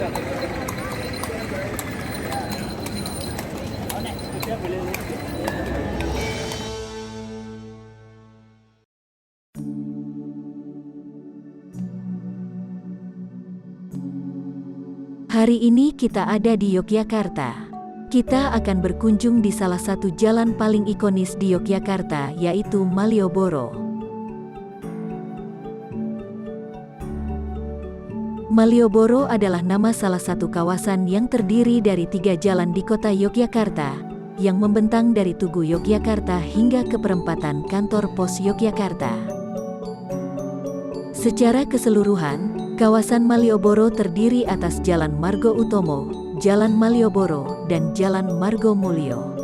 Hari ini kita ada di Yogyakarta. Kita akan berkunjung di salah satu jalan paling ikonis di Yogyakarta, yaitu Malioboro. Malioboro adalah nama salah satu kawasan yang terdiri dari 3 jalan di kota Yogyakarta, yang membentang dari Tugu Yogyakarta hingga ke perempatan Kantor Pos Yogyakarta. Secara keseluruhan, kawasan Malioboro terdiri atas Jalan Margo Utomo, Jalan Malioboro, dan Jalan Margo Mulyo.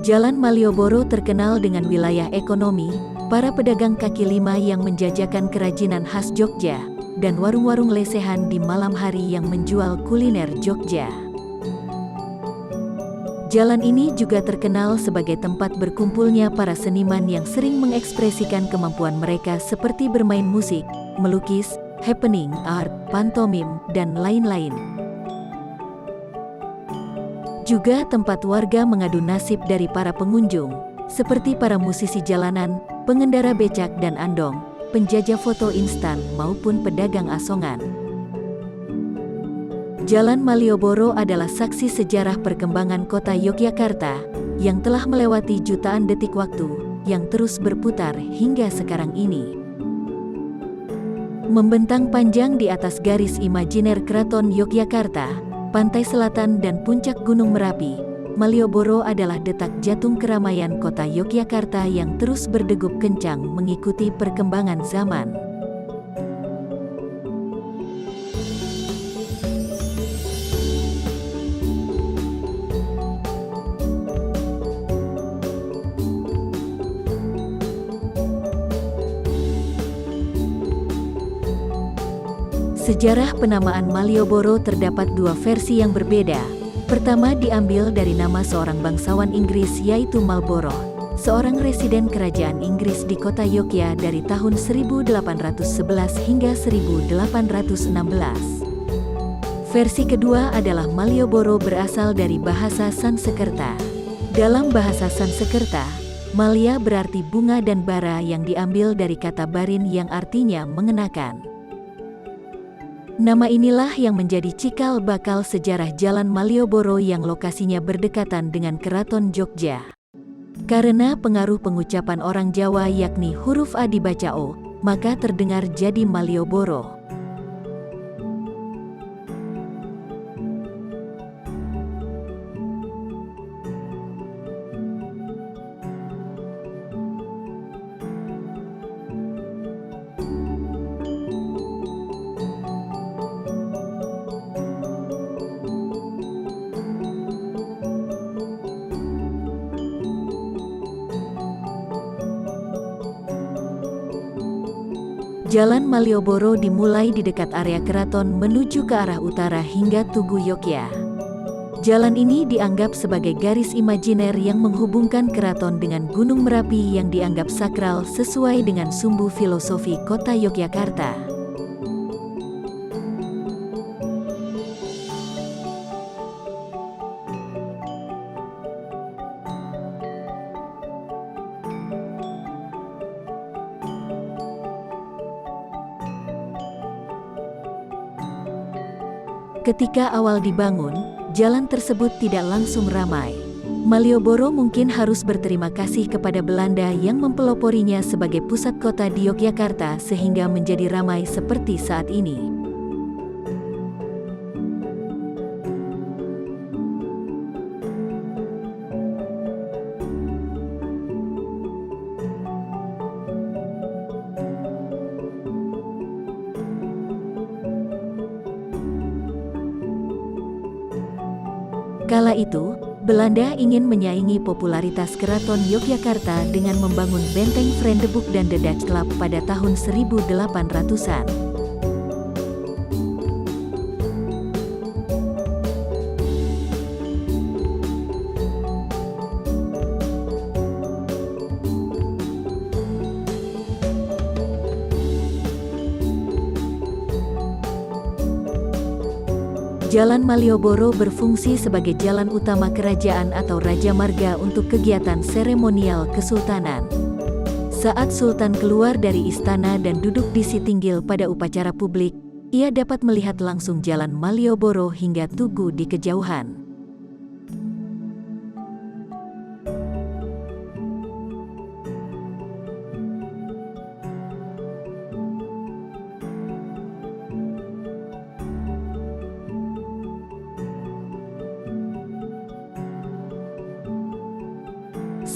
Jalan Malioboro terkenal dengan wilayah ekonomi, para pedagang kaki lima yang menjajakan kerajinan khas Jogja, dan warung-warung lesehan di malam hari yang menjual kuliner Jogja. Jalan ini juga terkenal sebagai tempat berkumpulnya para seniman yang sering mengekspresikan kemampuan mereka seperti bermain musik, melukis, happening art, pantomim, dan lain-lain. Juga tempat warga mengadu nasib dari para pengunjung, seperti para musisi jalanan, pengendara becak dan andong, penjajah foto instan maupun pedagang asongan. Jalan Malioboro adalah saksi sejarah perkembangan kota Yogyakarta, yang telah melewati jutaan detik waktu, yang terus berputar hingga sekarang ini. Membentang panjang di atas garis imajiner Keraton Yogyakarta, pantai selatan dan puncak Gunung Merapi, Malioboro adalah detak jantung keramaian kota Yogyakarta yang terus berdegup kencang mengikuti perkembangan zaman. Sejarah penamaan Malioboro terdapat 2 versi yang berbeda. Pertama diambil dari nama seorang bangsawan Inggris yaitu Marlborough, seorang residen kerajaan Inggris di kota Yogya dari tahun 1811 hingga 1816. Versi kedua adalah Malioboro berasal dari bahasa Sanskerta. Dalam bahasa Sanskerta, Malia berarti bunga dan bara yang diambil dari kata barin yang artinya mengenakan. Nama inilah yang menjadi cikal bakal sejarah Jalan Malioboro yang lokasinya berdekatan dengan Keraton Jogja. Karena pengaruh pengucapan orang Jawa yakni huruf A dibaca O, maka terdengar jadi Malioboro. Jalan Malioboro dimulai di dekat area keraton menuju ke arah utara hingga Tugu Yogya. Jalan ini dianggap sebagai garis imajiner yang menghubungkan keraton dengan Gunung Merapi yang dianggap sakral sesuai dengan sumbu filosofi kota Yogyakarta. Ketika awal dibangun, jalan tersebut tidak langsung ramai. Malioboro mungkin harus berterima kasih kepada Belanda yang mempeloporinya sebagai pusat kota di Yogyakarta sehingga menjadi ramai seperti saat ini. Kala itu, Belanda ingin menyaingi popularitas Keraton Yogyakarta dengan membangun benteng Vredenburg dan The Dutch Club pada tahun 1800-an. Jalan Malioboro berfungsi sebagai jalan utama kerajaan atau Raja Marga untuk kegiatan seremonial kesultanan. Saat Sultan keluar dari istana dan duduk di Sitinggil pada upacara publik, ia dapat melihat langsung Jalan Malioboro hingga Tugu di kejauhan.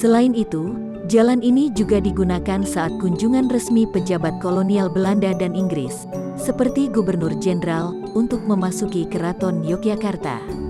Selain itu, jalan ini juga digunakan saat kunjungan resmi pejabat kolonial Belanda dan Inggris, seperti Gubernur Jenderal, untuk memasuki Keraton Yogyakarta.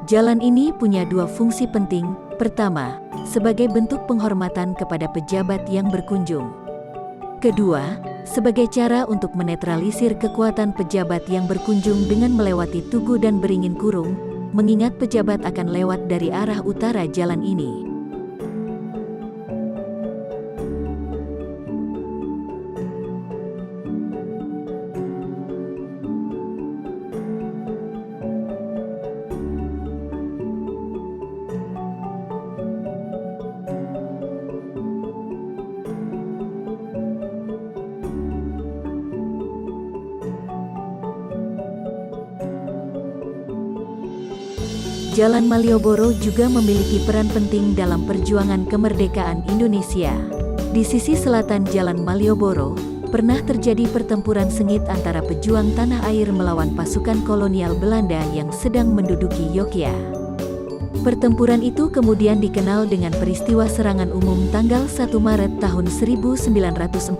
Jalan ini punya dua fungsi penting. Pertama, sebagai bentuk penghormatan kepada pejabat yang berkunjung. Kedua, sebagai cara untuk menetralisir kekuatan pejabat yang berkunjung dengan melewati Tugu dan Beringin Kurung, mengingat pejabat akan lewat dari arah utara jalan ini. Jalan Malioboro juga memiliki peran penting dalam perjuangan kemerdekaan Indonesia. Di sisi selatan Jalan Malioboro, pernah terjadi pertempuran sengit antara pejuang tanah air melawan pasukan kolonial Belanda yang sedang menduduki Yogyakarta. Pertempuran itu kemudian dikenal dengan peristiwa serangan umum tanggal 1 Maret tahun 1949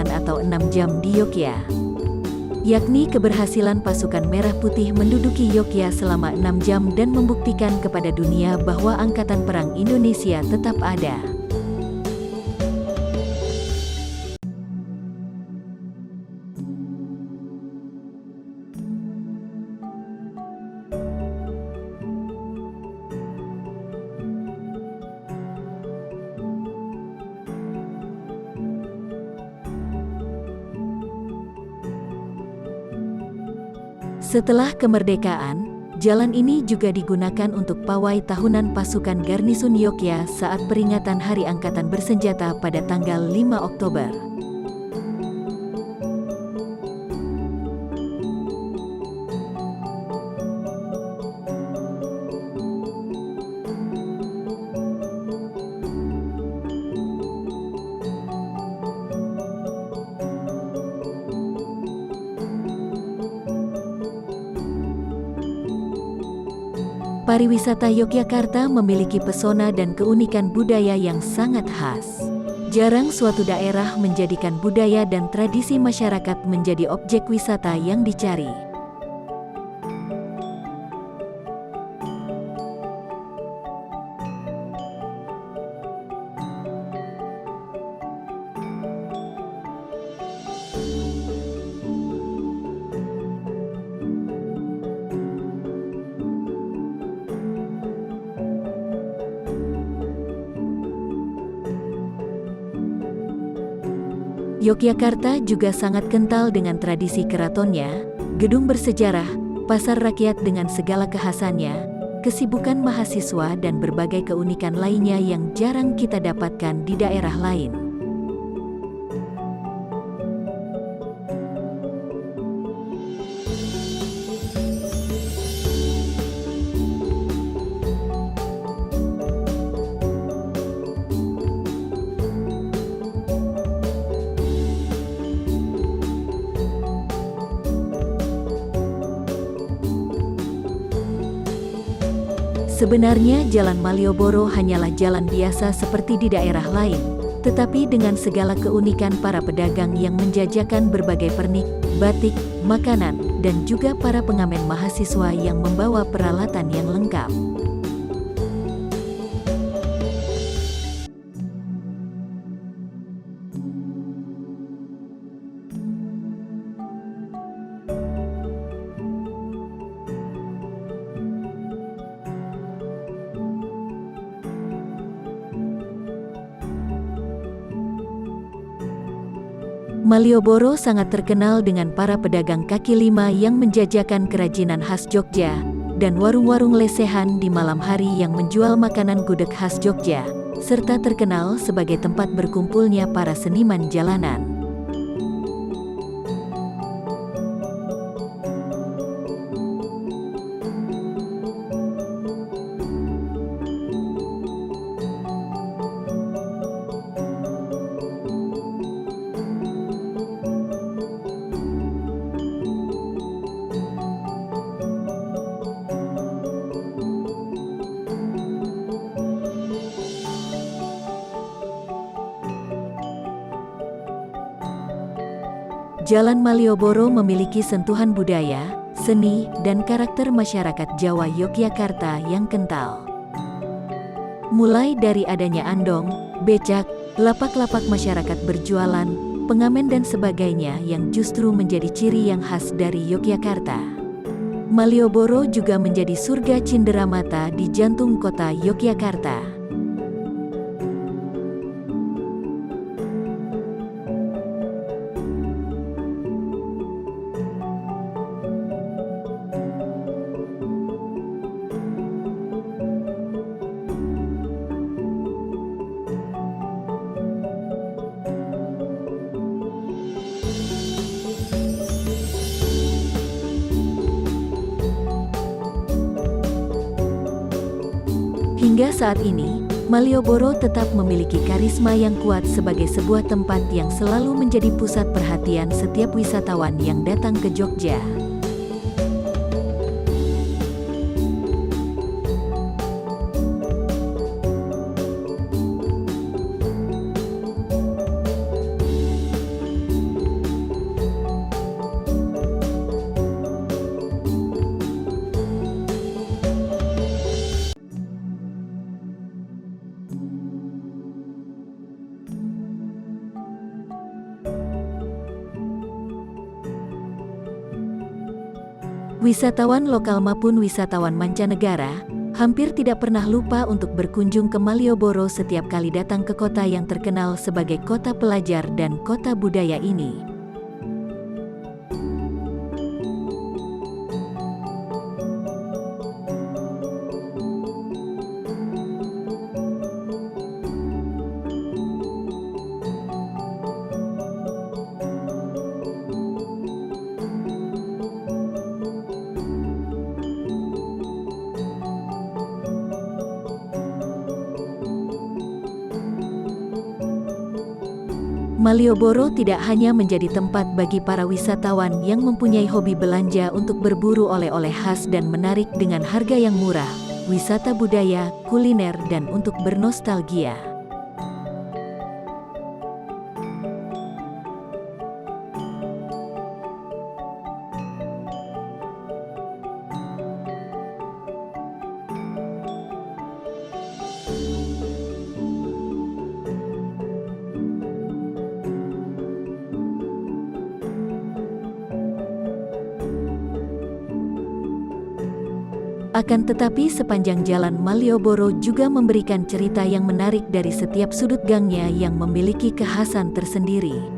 atau 6 jam di Yogyakarta. Yakni keberhasilan pasukan Merah Putih menduduki Yogyakarta selama 6 jam dan membuktikan kepada dunia bahwa Angkatan Perang Indonesia tetap ada. Setelah kemerdekaan, jalan ini juga digunakan untuk pawai tahunan pasukan Garnisun Yogyakarta saat peringatan Hari Angkatan Bersenjata pada tanggal 5 Oktober. Pariwisata Yogyakarta memiliki pesona dan keunikan budaya yang sangat khas. Jarang suatu daerah menjadikan budaya dan tradisi masyarakat menjadi objek wisata yang dicari. Yogyakarta juga sangat kental dengan tradisi keratonnya, gedung bersejarah, pasar rakyat dengan segala kekhasannya, kesibukan mahasiswa dan berbagai keunikan lainnya yang jarang kita dapatkan di daerah lain. Sebenarnya Jalan Malioboro hanyalah jalan biasa seperti di daerah lain, tetapi dengan segala keunikan para pedagang yang menjajakan berbagai pernik, batik, makanan, dan juga para pengamen mahasiswa yang membawa peralatan yang lengkap. Malioboro sangat terkenal dengan para pedagang kaki lima yang menjajakan kerajinan khas Jogja, dan warung-warung lesehan di malam hari yang menjual makanan gudeg khas Jogja, serta terkenal sebagai tempat berkumpulnya para seniman jalanan. Jalan Malioboro memiliki sentuhan budaya, seni, dan karakter masyarakat Jawa Yogyakarta yang kental. Mulai dari adanya andong, becak, lapak-lapak masyarakat berjualan, pengamen dan sebagainya yang justru menjadi ciri yang khas dari Yogyakarta. Malioboro juga menjadi surga cenderamata di jantung kota Yogyakarta. Hingga saat ini, Malioboro tetap memiliki karisma yang kuat sebagai sebuah tempat yang selalu menjadi pusat perhatian setiap wisatawan yang datang ke Jogja. Wisatawan lokal maupun wisatawan mancanegara, hampir tidak pernah lupa untuk berkunjung ke Malioboro setiap kali datang ke kota yang terkenal sebagai kota pelajar dan kota budaya ini. Malioboro tidak hanya menjadi tempat bagi para wisatawan yang mempunyai hobi belanja untuk berburu oleh-oleh khas dan menarik dengan harga yang murah, wisata budaya, kuliner, dan untuk bernostalgia. Akan tetapi sepanjang jalan Malioboro juga memberikan cerita yang menarik dari setiap sudut gangnya yang memiliki kekhasan tersendiri.